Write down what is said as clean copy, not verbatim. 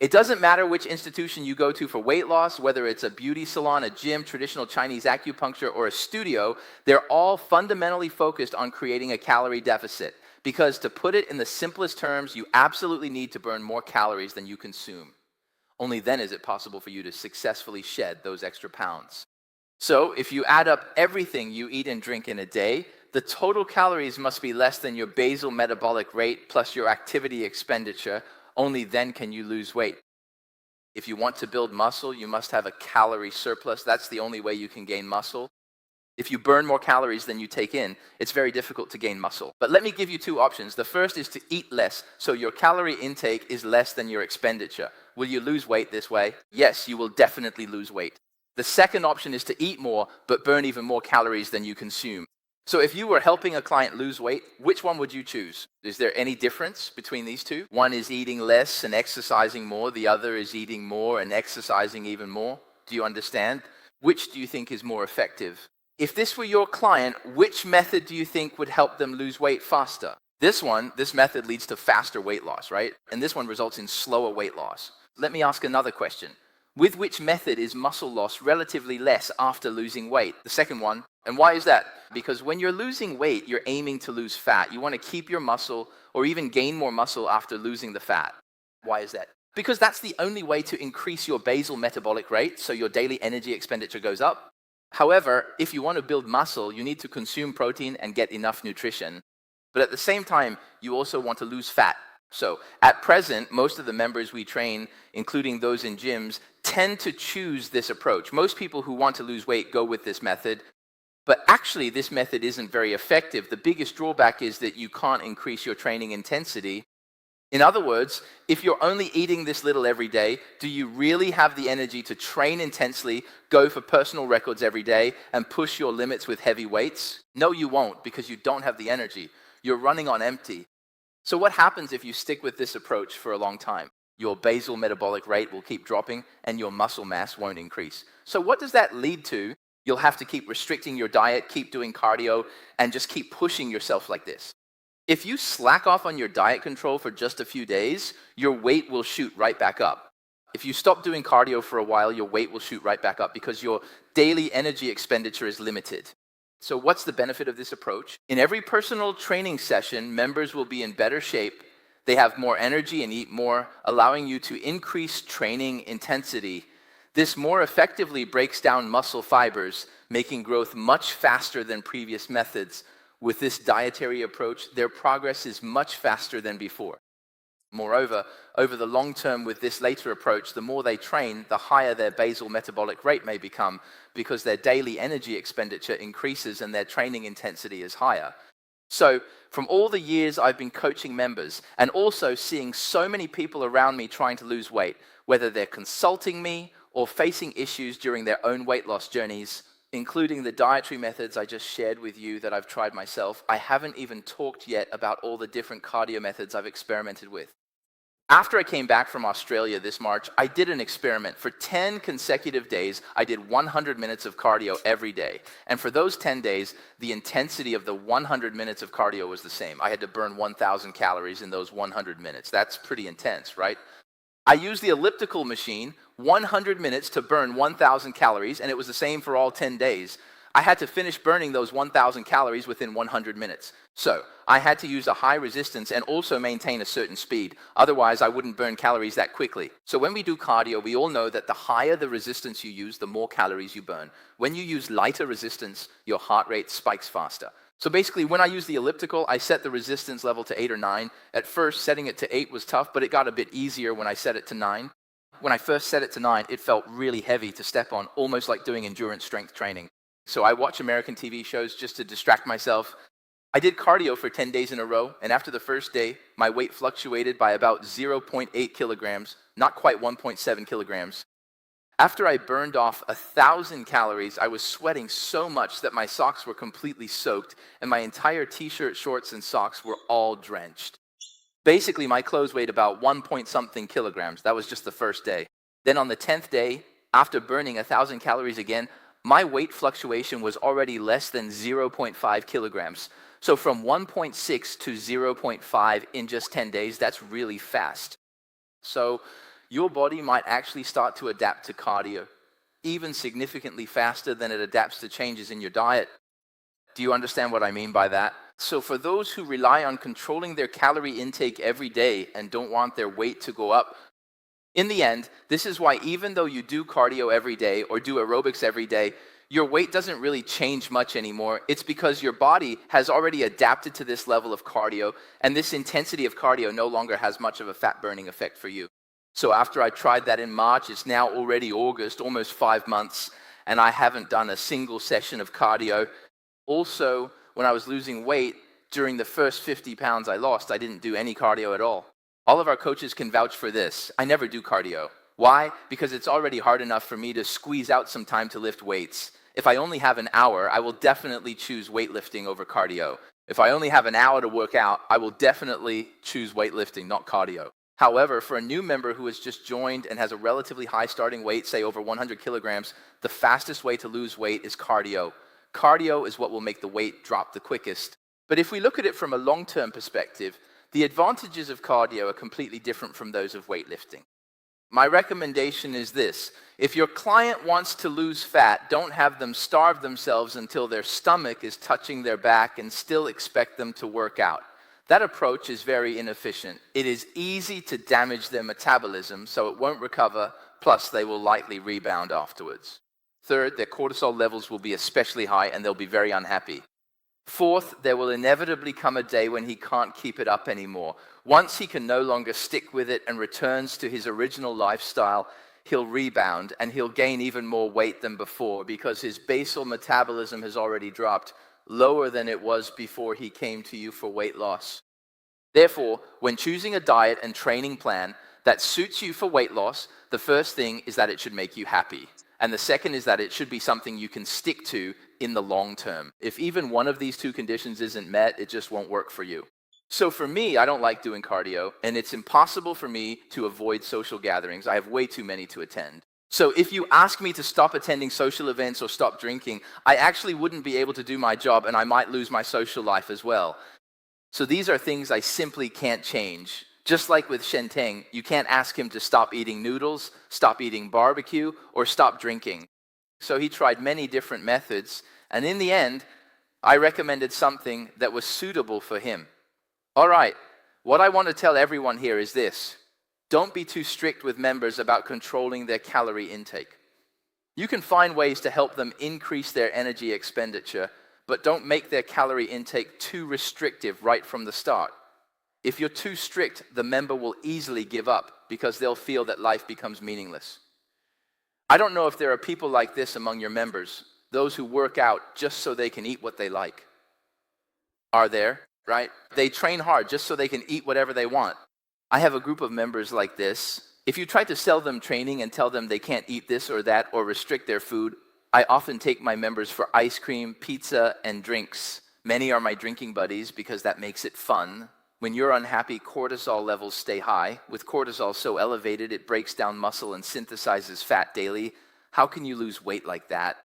It doesn't matter which institution you go to for weight loss, whether it's a beauty salon, a gym, traditional Chinese acupuncture, or a studio, they're all fundamentally focused on creating a calorie deficit. Because to put it in the simplest terms, you absolutely need to burn more calories than you consume. Only then is it possible for you to successfully shed those extra pounds. So if you add up everything you eat and drink in a day, the total calories must be less than your basal metabolic rate plus your activity expenditure. Only then can you lose weight. If you want to build muscle, you must have a calorie surplus. That's the only way you can gain muscle. If you burn more calories than you take in, it's very difficult to gain muscle. But let me give you two options. The first is to eat less, so your calorie intake is less than your expenditure. Will you lose weight this way? Yes, you will definitely lose weight. The second option is to eat more, but burn even more calories than you consume. So if you were helping a client lose weight, which one would you choose? Is there any difference between these two? One is eating less and exercising more. The other is eating more and exercising even more. Do you understand? Which do you think is more effective? If this were your client, which method do you think would help them lose weight faster? This method leads to faster weight loss, right? And this one results in slower weight loss. Let me ask another question. With which method is muscle loss relatively less after losing weight? The second one. And why is that? Because when you're losing weight, you're aiming to lose fat. You want to keep your muscle or even gain more muscle after losing the fat. Why is that? Because that's the only way to increase your basal metabolic rate, so your daily energy expenditure goes up. However, if you want to build muscle, you need to consume protein and get enough nutrition. But at the same time, you also want to lose fat. So at present, most of the members we train, including those in gyms, tend to choose this approach. Most people who want to lose weight go with this method. But actually, this method isn't very effective. The biggest drawback is that you can't increase your training intensity. In other words, if you're only eating this little every day, do you really have the energy to train intensely, go for personal records every day, and push your limits with heavy weights? No, you won't, because you don't have the energy. You're running on empty. So what happens if you stick with this approach for a long time? Your basal metabolic rate will keep dropping, and your muscle mass won't increase. So what does that lead to? You'll have to keep restricting your diet, keep doing cardio, and just keep pushing yourself like this. If you slack off on your diet control for just a few days, your weight will shoot right back up. If you stop doing cardio for a while, your weight will shoot right back up because your daily energy expenditure is limited. So what's the benefit of this approach? In every personal training session, members will be in better shape. They have more energy and eat more, allowing you to increase training intensity. This more effectively breaks down muscle fibers, making growth much faster than previous methods. With this dietary approach, their progress is much faster than before. Moreover, over the long term with this later approach, the more they train, the higher their basal metabolic rate may become because their daily energy expenditure increases and their training intensity is higher. So, from all the years I've been coaching members and also seeing so many people around me trying to lose weight, whether they're consulting me or facing issues during their own weight loss journeys, including the dietary methods I just shared with you that I've tried myself, I haven't even talked yet about all the different cardio methods I've experimented with. After I came back from Australia this March, I did an experiment. For 10 consecutive days, I did 100 minutes of cardio every day. And for those 10 days, the intensity of the 100 minutes of cardio was the same. I had to burn 1,000 calories in those 100 minutes. That's pretty intense, right? I used the elliptical machine, 100 minutes to burn 1,000 calories, and it was the same for all 10 days. I had to finish burning those 1,000 calories within 100 minutes. So I had to use a high resistance and also maintain a certain speed. Otherwise, I wouldn't burn calories that quickly. So when we do cardio, we all know that the higher the resistance you use, the more calories you burn. When you use lighter resistance, your heart rate spikes faster. So basically, when I use the elliptical, I set the resistance level to 8 or 9. At first, setting it to 8 was tough, but it got a bit easier when I set it to 9. When I first set it to 9, it felt really heavy to step on, almost like doing endurance strength training. So I watch American TV shows just to distract myself. I did cardio for 10 days in a row, and after the first day, my weight fluctuated by about 0.8 kilograms, not quite 1.7 kilograms. After I burned off 1,000 calories, I was sweating so much that my socks were completely soaked, and my entire t-shirt, shorts, and socks were all drenched. Basically, my clothes weighed about 1 point something kilograms. That was just the first day. Then on the 10th day, after burning 1,000 calories again, my weight fluctuation was already less than 0.5 kilograms. So from 1.6 to 0.5 in just 10 days, that's really fast. So your body might actually start to adapt to cardio, even significantly faster than it adapts to changes in your diet. Do you understand what I mean by that? So for those who rely on controlling their calorie intake every day and don't want their weight to go up, in the end, this is why even though you do cardio every day or do aerobics every day, your weight doesn't really change much anymore. It's because your body has already adapted to this level of cardio, and this intensity of cardio no longer has much of a fat burning effect for you. So after I tried that in March, it's now already August, almost 5 months, and I haven't done a single session of cardio. Also, when I was losing weight, during the first 50 pounds I lost, I didn't do any cardio at all. All of our coaches can vouch for this. I never do cardio. Why? Because it's already hard enough for me to squeeze out some time to lift weights. If I only have an hour, I will definitely choose weightlifting over cardio. If I only have an hour to work out, I will definitely choose weightlifting, not cardio. However, for a new member who has just joined and has a relatively high starting weight, say over 100 kilograms, the fastest way to lose weight is cardio. Cardio is what will make the weight drop the quickest. But if we look at it from a long-term perspective, the advantages of cardio are completely different from those of weightlifting. My recommendation is this: if your client wants to lose fat, don't have them starve themselves until their stomach is touching their back and still expect them to work out. That approach is very inefficient. It is easy to damage their metabolism, so it won't recover, plus they will likely rebound afterwards. Third, their cortisol levels will be especially high and they'll be very unhappy. Fourth, there will inevitably come a day when he can't keep it up anymore. Once he can no longer stick with it and returns to his original lifestyle, he'll rebound and he'll gain even more weight than before because his basal metabolism has already dropped lower than it was before he came to you for weight loss. Therefore, when choosing a diet and training plan that suits you for weight loss, the first thing is that it should make you happy. And the second is that it should be something you can stick to in the long term. If even one of these two conditions isn't met, it just won't work for you. So for me, I don't like doing cardio, and it's impossible for me to avoid social gatherings. I have way too many to attend. So if you ask me to stop attending social events or stop drinking, I actually wouldn't be able to do my job, and I might lose my social life as well. So these are things I simply can't change. Just like with Shenteng, you can't ask him to stop eating noodles, stop eating barbecue, or stop drinking. So he tried many different methods, and in the end, I recommended something that was suitable for him. All right, what I want to tell everyone here is this: don't be too strict with members about controlling their calorie intake. You can find ways to help them increase their energy expenditure, but don't make their calorie intake too restrictive right from the start. If you're too strict, the member will easily give up because they'll feel that life becomes meaningless. I don't know if there are people like this among your members, those who work out just so they can eat what they like. Are there, right? They train hard just so they can eat whatever they want. I have a group of members like this. If you try to sell them training and tell them they can't eat this or that or restrict their food, I often take my members for ice cream, pizza, and drinks. Many are my drinking buddies because that makes it fun. When you're unhappy, cortisol levels stay high. With cortisol so elevated, it breaks down muscle and synthesizes fat daily. How can you lose weight like that?